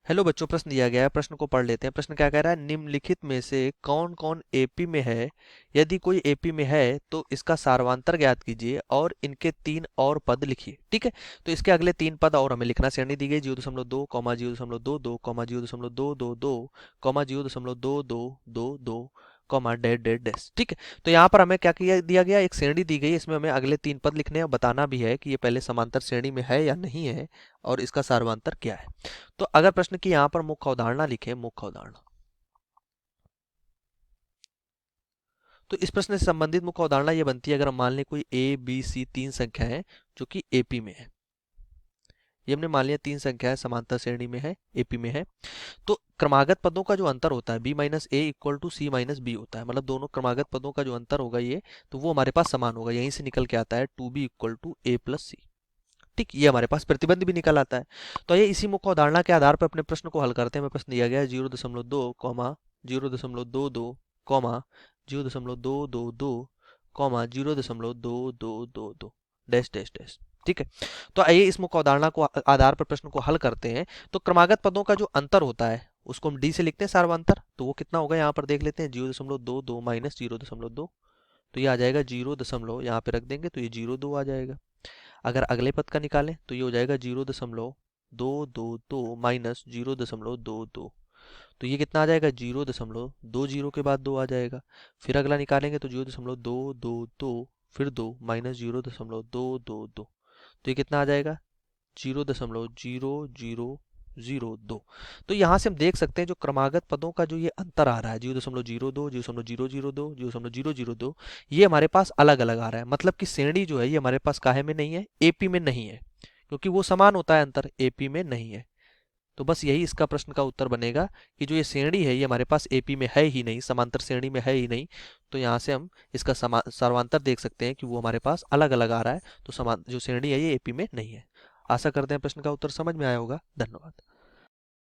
Hello बच्चों, प्रश्न दिया गया है, प्रश्न को पढ़ लेते हैं। प्रश्न क्या कह रहा है, निम्नलिखित में से कौन कौन एपी में है। यदि कोई एपी में है तो इसका सारवांतर ज्ञात कीजिए और इनके तीन और पद लिखिए। ठीक है, तो इसके अगले तीन पद और हमें लिखना। श्रेणी दी गई 0.2, 0.22, 0.222, 0.22, डेड डेड डैश। ठीक है, तो यहाँ पर हमें क्या किया दिया गया, एक श्रेणी दी गई, इसमें हमें अगले तीन पद लिखने हैं, बताना भी है कि ये पहले समांतर श्रेणी में है या नहीं है और इसका सारवांतर क्या है। तो अगर प्रश्न की यहां पर मुख्य अवधारणा लिखें, मुख्य अवधारणा, तो इस प्रश्न से संबंधित मुख्य अवधारणा ये बनती है, अगर हम मान लें कोई ए बी सी तीन संख्या है जो कि एपी में है। ये हमने मान लिया तीन संख्या है, समांतर श्रेणी में है, एपी में है। तो क्रमागत पदों का जो अंतर होता है, B minus A equal to C minus B होता है, मतलब दोनों क्रमागत पदों का जो अंतर होगा ये, तो वो हमारे पास समान होगा। यहीं से निकल के आता है 2b equal to A plus C. ठीक, ये हमारे पास प्रतिबंध भी निकल आता है। तो ये इसी मुख्य अवधारणा के आधार पर अपने प्रश्न को हल करते हैं। हमें प्रश्न दिया गया है 0.2 comma 0.22 comma 0.222 comma 0.222 dash dash dash. ठीक है, तो आइए इस मुख्य अवधारणा को आधार पर प्रश्न को हल करते हैं। तो क्रमागत पदों का जो अंतर होता है उसको हम डी से लिखते हैं, सार्वंतर। तो वो कितना होगा यहाँ पर देख लेते हैं, 0.22 माइनस 0.2, तो ये आ जाएगा 0 यहाँ पे रख देंगे तो ये 0.2 आ जाएगा। अगर अगले पद का निकालें तो ये हो जाएगा 0.222 माइनस 0.22, तो ये कितना आ जाएगा, 0.20 के बाद 2 आ जाएगा। फिर अगला निकालेंगे तो 0.222 फिर 2 माइनस 0.222, तो ये कितना आ जाएगा, 0.0002। तो यहाँ से हम देख सकते हैं जो क्रमागत पदों का जो ये अंतर आ रहा है, 0.02, 0.002, 0.002, ये हमारे पास अलग अलग आ रहा है। मतलब कि श्रेणी जो है ये हमारे पास काहे में नहीं है, एपी में नहीं है, क्योंकि वो समान होता है, अंतर एपी में नहीं है। तो बस यही इसका प्रश्न का उत्तर बनेगा कि जो ये श्रेणी है ये हमारे पास एपी में है ही नहीं, समांतर श्रेणी में है ही नहीं। तो यहाँ से हम इसका सर्वांतर देख सकते हैं कि वो हमारे पास अलग अलग आ रहा है। तो समान जो श्रेणी है ये एपी में नहीं है। आशा करते हैं प्रश्न का उत्तर समझ में आया होगा। धन्यवाद।